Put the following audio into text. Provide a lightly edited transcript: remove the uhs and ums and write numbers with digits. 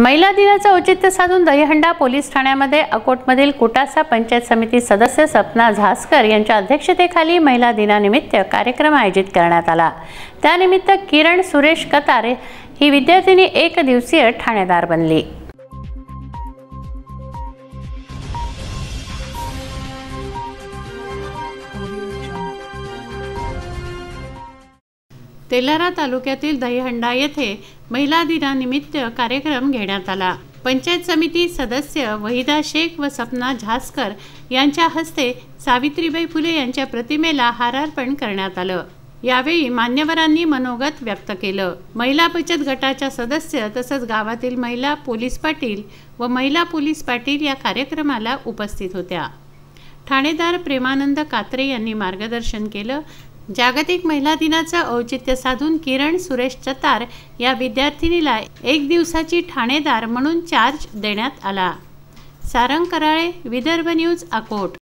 महिला दिनाचं औचित्य साधून दहीहंडा पोलीस ठाण्यामध्ये अकोटमधील कुटासा पंचायत समिती सदस्य सपना झासकर यांच्या अध्यक्षतेखाली महिला दिनानिमित्त कार्यक्रम आयोजित करण्यात आला। त्यानिमित्त किरण सुरेश कतार ही विद्यार्थिनी एक दिवसीय ठाणेदार बनली। तेलारा तालुक्यातील दहीहंडा येथे महिला दिनानिमित्त कार्यक्रम घेण्यात आला। पंचायत समिती सदस्य वहिदा शेख व सपना झासकर यांच्या हस्ते सावित्रीबाई फुले यांच्या प्रतिमेला हारार्पण करण्यात आलं। यावेळी मान्यवरांनी मनोगत व्यक्त केलं। महिला बचत गटाच्या सदस्य तसंच गावातील महिला पोलीस पाटील व महिला पोलीस पाटील या कार्यक्रमाला उपस्थित होत्या। ठाणेदार प्रेमानंद कात्रे यांनी मार्गदर्शन केलं। जागतिक महिला दिनाचं औचित्य साधून किरण सुरेश कतार या विद्यार्थिनीला एक दिवसाची ठाणेदार म्हणून चार्ज देण्यात आला। सारंग कराळे, विदर्भ न्यूज, अकोट।